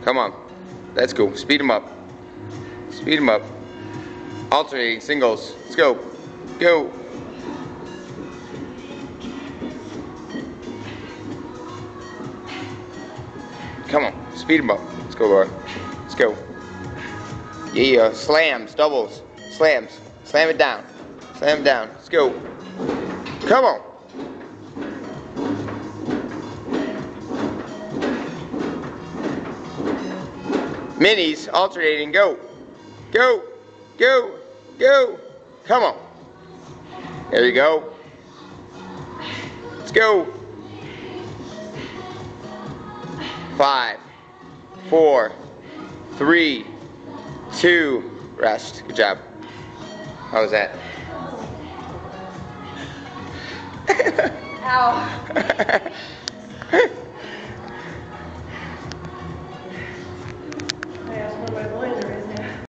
Come on. That's cool. Speed them up. Speed them up. Alternating singles. Let's go. Go. Come on. Speed them up. Let's go, Laura. Let's go. Yeah. Slams. Doubles. Slams. Slam it down. Slam it down. Let's go. Come on. Minis, alternating, go. Go, go, go. Come on. There you go. Let's go. 5, 4, 3, 2, rest. Good job. How was that? Ow.